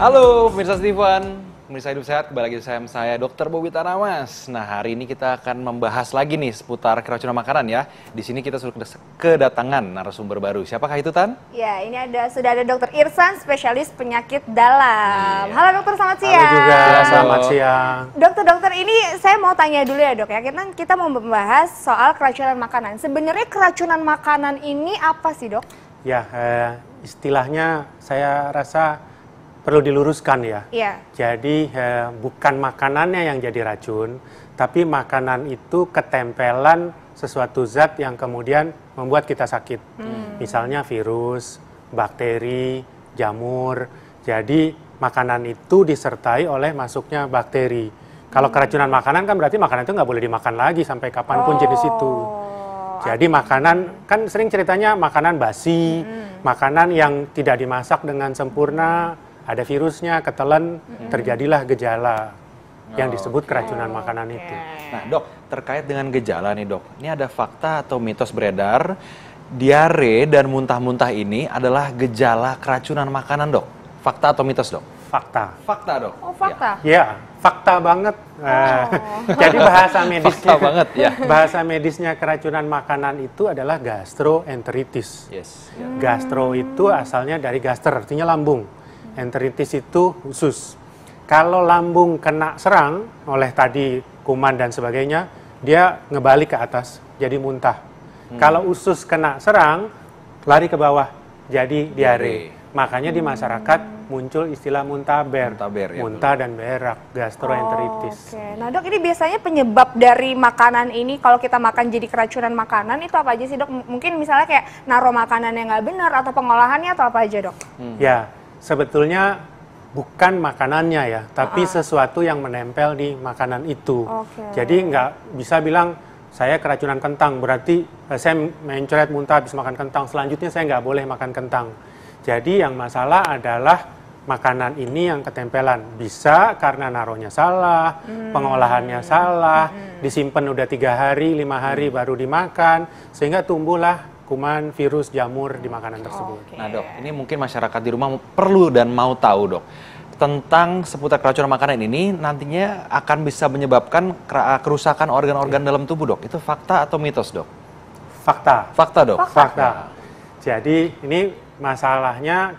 Halo pemirsa Steven, pemirsa Hidup Sehat, kembali lagi bersama saya Dr. Bobby Tanamas. Nah, hari ini kita akan membahas lagi nih seputar keracunan makanan ya. Di sini kita sudah kedatangan narasumber baru. Siapakah itu, Tan? Ya, ini sudah ada Dr. Irsan, spesialis penyakit dalam. Halo dokter, selamat siang. Halo juga, selamat siang. Dokter, ini saya mau tanya dulu ya dok ya. Kita mau membahas soal keracunan makanan. Sebenarnya keracunan makanan ini apa sih dok? Ya, istilahnya saya rasa perlu diluruskan ya. Iya. Jadi bukan makanannya yang jadi racun, tapi makanan itu ketempelan sesuatu zat yang kemudian membuat kita sakit. Misalnya virus, bakteri, jamur. Jadi makanan itu disertai oleh masuknya bakteri. Kalau keracunan makanan kan berarti makanan itu nggak boleh dimakan lagi sampai kapanpun jenis itu. Jadi makanan, kan sering ceritanya makanan basi, makanan yang tidak dimasak dengan sempurna, ada virusnya, ketelan, terjadilah gejala yang disebut keracunan makanan itu. Nah dok, terkait dengan gejala nih dok, ini ada fakta atau mitos beredar, diare dan muntah-muntah ini adalah gejala keracunan makanan dok. Fakta atau mitos dok? Fakta. Fakta dok? Oh fakta? Ya, fakta banget. Jadi bahasa medisnya, fakta banget, ya. Bahasa medisnya keracunan makanan itu adalah gastroenteritis. Yes. Gastro itu asalnya dari gaster, artinya lambung. Enteritis itu usus. Kalau lambung kena serang oleh tadi kuman dan sebagainya, dia ngebalik ke atas, jadi muntah. Kalau usus kena serang, lari ke bawah, jadi diare. Makanya di masyarakat muncul istilah muntaber, ya, muntah dan berak, gastroenteritis. Nah dok, ini biasanya penyebab dari makanan ini, kalau kita makan jadi keracunan makanan, itu apa aja sih dok? Mungkin misalnya kayak naruh makanan yang nggak benar, atau pengolahannya, atau apa aja dok? Ya, sebetulnya bukan makanannya ya, tapi sesuatu yang menempel di makanan itu. Jadi nggak bisa bilang saya keracunan kentang, berarti saya mencret muntah habis makan kentang, selanjutnya saya nggak boleh makan kentang. Jadi yang masalah adalah makanan ini yang ketempelan. Bisa karena naruhnya salah, pengolahannya salah, disimpan udah 3 hari, 5 hari baru dimakan, sehingga tumbuhlah kuman, virus, jamur di makanan tersebut. Nah dok, ini mungkin masyarakat di rumah perlu dan mau tahu dok, tentang seputar keracunan makanan ini nantinya akan bisa menyebabkan kerusakan organ-organ dalam tubuh dok. Itu fakta atau mitos dok? Fakta. Fakta dok? Fakta. Jadi ini masalahnya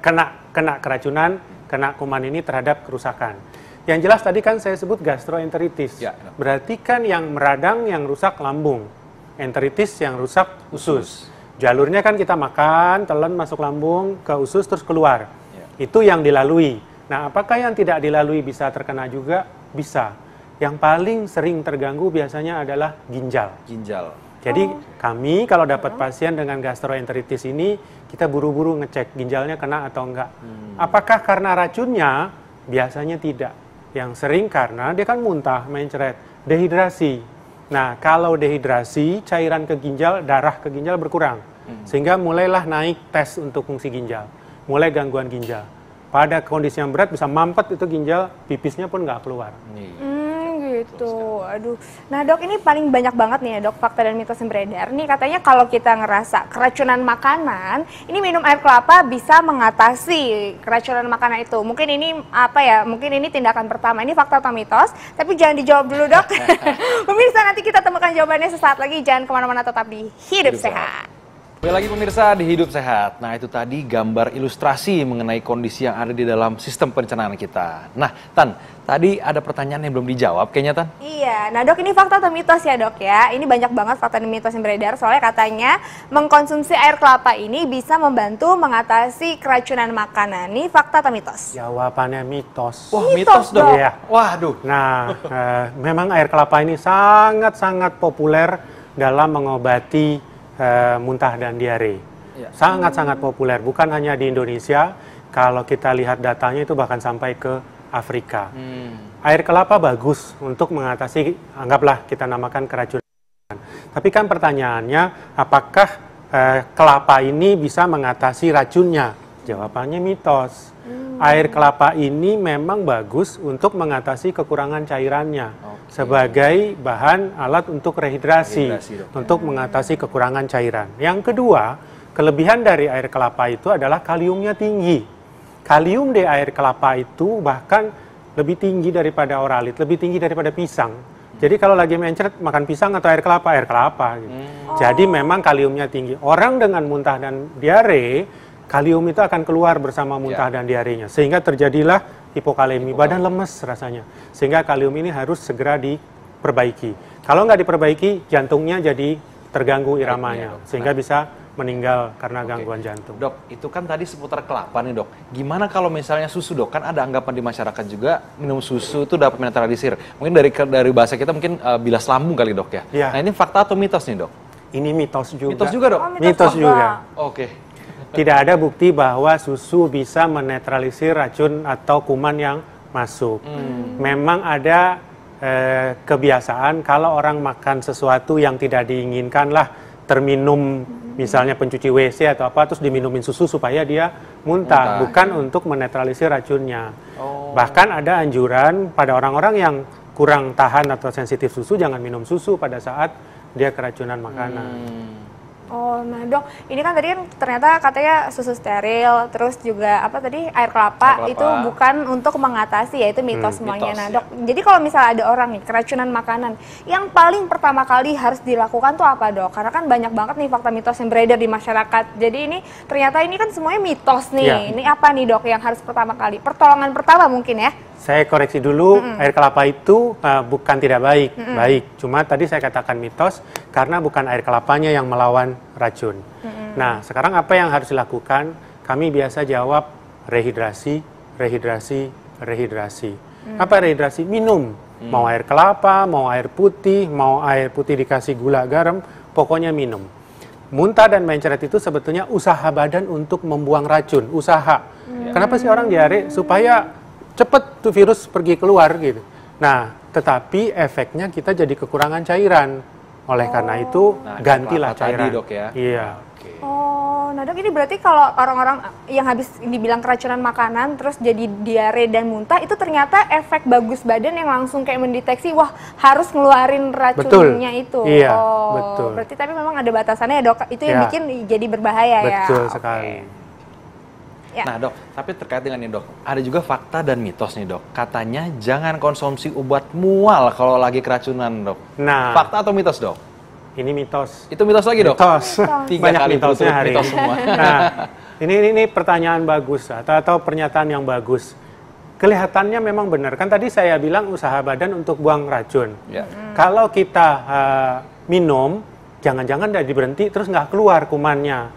kena keracunan, kena kuman ini terhadap kerusakan. Yang jelas tadi kan saya sebut gastroenteritis. Ya. Berarti kan yang meradang, yang rusak lambung. Enteritis yang rusak usus. Jalurnya kan kita makan, telan masuk lambung, ke usus terus keluar. Itu yang dilalui. Nah, apakah yang tidak dilalui bisa terkena juga? Bisa. Yang paling sering terganggu biasanya adalah ginjal. Ginjal. Jadi kami kalau dapat pasien dengan gastroenteritis ini, kita buru-buru ngecek ginjalnya kena atau enggak. Apakah karena racunnya? Biasanya tidak. Yang sering karena dia kan muntah, mencret, dehidrasi. Nah, kalau dehidrasi, cairan ke ginjal, darah ke ginjal berkurang. Sehingga mulailah naik tes untuk fungsi ginjal. Mulai gangguan ginjal. Pada kondisi yang berat bisa mampet itu ginjal, pipisnya pun nggak keluar. Gitu, aduh. Nah dok, ini paling banyak banget nih ya dok, fakta dan mitos yang beredar. Nih katanya kalau kita ngerasa keracunan makanan, ini minum air kelapa bisa mengatasi keracunan makanan itu. Mungkin ini apa ya, mungkin ini tindakan pertama. Ini fakta atau mitos, tapi jangan dijawab dulu dok. Pemirsa, nanti kita temukan jawabannya sesaat lagi. Jangan kemana-mana, tetap di Hidup Sehat. Kembali lagi pemirsa di Hidup Sehat. Nah itu tadi gambar ilustrasi mengenai kondisi yang ada di dalam sistem pencernaan kita. Nah Tan, tadi ada pertanyaan yang belum dijawab kayaknya Tan. Iya, nah dok, ini fakta atau mitos ya dok ya? Ini banyak banget fakta dan mitos yang beredar, soalnya katanya mengkonsumsi air kelapa ini bisa membantu mengatasi keracunan makanan. Ini fakta atau mitos? Jawabannya mitos. Wah mitos dok. Ya. Waduh. Nah, memang air kelapa ini sangat-sangat populer dalam mengobati muntah dan diare. Sangat-sangat populer, bukan hanya di Indonesia. Kalau kita lihat datanya itu bahkan sampai ke Afrika. Air kelapa bagus untuk mengatasi, anggaplah kita namakan keracunan. Tapi kan pertanyaannya, apakah kelapa ini bisa mengatasi racunnya? Jawabannya mitos. Air kelapa ini memang bagus untuk mengatasi kekurangan cairannya. Sebagai bahan alat untuk rehidrasi untuk mengatasi kekurangan cairan. Yang kedua, kelebihan dari air kelapa itu adalah kaliumnya tinggi. kalium di air kelapa itu bahkan lebih tinggi daripada oralit, lebih tinggi daripada pisang. Jadi kalau lagi mencret makan pisang atau air kelapa gitu. Jadi memang kaliumnya tinggi. Orang dengan muntah dan diare, kalium itu akan keluar bersama muntah dan diarenya. Sehingga terjadilah hipokalemi, badan lemes rasanya. Sehingga kalium ini harus segera diperbaiki. Kalau nggak diperbaiki, jantungnya jadi terganggu iramanya. Sehingga bisa meninggal karena gangguan jantung. Dok, itu kan tadi seputar kelapa nih dok. Gimana kalau misalnya susu dok? Kan ada anggapan di masyarakat juga minum susu itu dapat menetralisir. Mungkin dari bahasa kita mungkin bilas lambung kali dok ya? Iya. Nah ini fakta atau mitos nih dok? Ini mitos juga. Mitos juga dok? Oh, Mitos juga. Oke. Tidak ada bukti bahwa susu bisa menetralisir racun atau kuman yang masuk. Memang ada kebiasaan kalau orang makan sesuatu yang tidak diinginkan lah, terminum misalnya pencuci WC atau apa, terus diminumin susu supaya dia muntah. Bukan untuk menetralisir racunnya. Bahkan ada anjuran pada orang-orang yang kurang tahan atau sensitif susu, jangan minum susu pada saat dia keracunan makanan. Oh, nah dok, ini kan tadi kan ternyata katanya susu steril, terus juga apa tadi air kelapa itu bukan untuk mengatasi, ya itu mitos semuanya. Nah dok, jadi kalau misalnya ada orang nih keracunan makanan, yang paling pertama kali harus dilakukan tuh apa dok? Karena kan banyak banget nih fakta mitos yang beredar di masyarakat. Jadi ini ternyata ini kan semuanya mitos nih. Ini apa nih dok yang harus pertama kali? Pertolongan pertama mungkin ya? Saya koreksi dulu, air kelapa itu bukan tidak baik, baik. Cuma tadi saya katakan mitos karena bukan air kelapanya yang melawan racun. Nah, sekarang apa yang harus dilakukan? Kami biasa jawab rehidrasi, rehidrasi, rehidrasi. Apa rehidrasi? Minum. Mau air kelapa, mau air putih dikasih gula garam, pokoknya minum. Muntah dan mencret itu sebetulnya usaha badan untuk membuang racun, usaha. Kenapa sih orang diare? Supaya cepat tuh virus pergi keluar gitu. Nah, tetapi efeknya kita jadi kekurangan cairan. Oleh karena itu gantilah cairan. Tadi, dok ya. Iya. Oh, nah dok ini berarti kalau orang-orang yang habis dibilang keracunan makanan terus jadi diare dan muntah itu ternyata efek bagus badan yang langsung kayak mendeteksi wah harus ngeluarin racunnya itu. Iya, oh, betul. Berarti tapi memang ada batasannya ya dok. Itu yang bikin jadi berbahaya ya. Betul sekali. Ya. Nah dok, tapi terkait dengan ini dok, ada juga fakta dan mitos nih dok. Katanya jangan konsumsi obat mual kalau lagi keracunan dok. Nah, fakta atau mitos dok? ini mitos. Itu mitos lagi dok? Mitos. Tiga Banyak kali mitosnya hari mitos ini. semua. Nah, ini pertanyaan bagus atau pernyataan yang bagus. Kelihatannya memang benar. Kan tadi saya bilang usaha badan untuk buang racun. Kalau kita minum, jangan-jangan dari berhenti terus nggak keluar kumannya.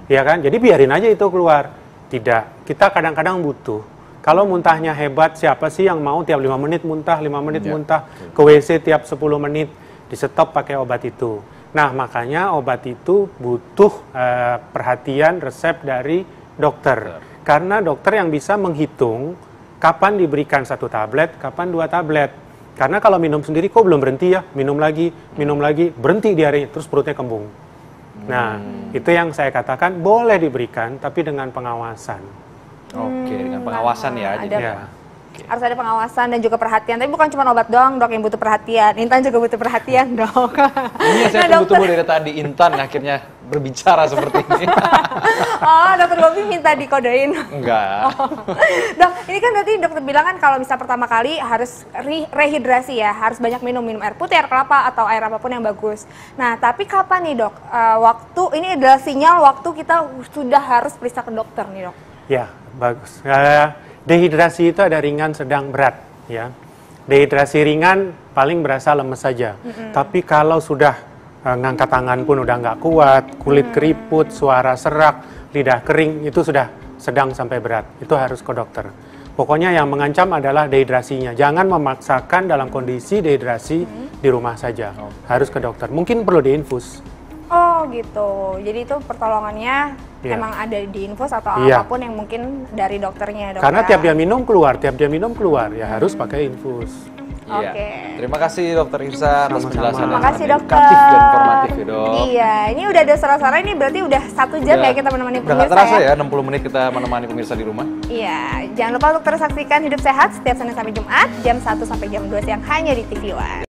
Ya kan? Jadi biarin aja itu keluar. Tidak, kita kadang-kadang butuh. Kalau muntahnya hebat, siapa sih yang mau tiap 5 menit muntah, 5 menit muntah, ke WC tiap 10 menit, di stop pakai obat itu. Nah, makanya obat itu butuh perhatian resep dari dokter. Karena dokter yang bisa menghitung kapan diberikan 1 tablet, kapan 2 tablet. Karena kalau minum sendiri kok belum berhenti ya, minum lagi, berhenti diarenya, terus perutnya kembung. Nah, itu yang saya katakan boleh diberikan, tapi dengan pengawasan. Oke, dengan pengawasan ya. Jadi harus ada pengawasan dan juga perhatian. Tapi bukan cuma obat doang dok yang butuh perhatian. Intan juga butuh perhatian dok. Ini saya tunggu-tunggu dari tadi Intan akhirnya berbicara seperti ini. Oh, dokter Bobi minta dikodein. Enggak. Dok, ini kan berarti dokter bilang kan kalau bisa pertama kali harus rehidrasi ya, harus banyak minum air putih, air kelapa atau air apapun yang bagus. Nah, tapi kapan nih dok? Waktu ini adalah sinyal waktu kita sudah harus periksa ke dokter nih dok. Ya, bagus. Dehidrasi itu ada ringan, sedang, berat. Ya, dehidrasi ringan paling berasa lemes saja. Tapi kalau sudah ngangkat tangan pun udah nggak kuat, kulit keriput, suara serak, lidah kering, itu sudah sedang sampai berat. Itu harus ke dokter. Pokoknya yang mengancam adalah dehidrasinya. Jangan memaksakan dalam kondisi dehidrasi di rumah saja. Harus ke dokter. Mungkin perlu diinfus. Oh gitu. Jadi itu pertolongannya emang ada di infus atau apapun yang mungkin dari dokternya dok. Karena tiap dia minum keluar, ya harus pakai infus. Iya. Terima kasih Dokter Irsa atas penjelasan Terima kasih yang dokter. edukatif dan informatif ya dok. Iya, ini udah ada suara-suara ini berarti udah 1 jam ya kita menemani Udah nggak pemirsa terasa ya 60 menit kita menemani pemirsa di rumah. Iya, jangan lupa untuk terus saksikan Hidup Sehat setiap Senin sampai Jumat jam 1 sampai jam 2 siang hanya di TV One.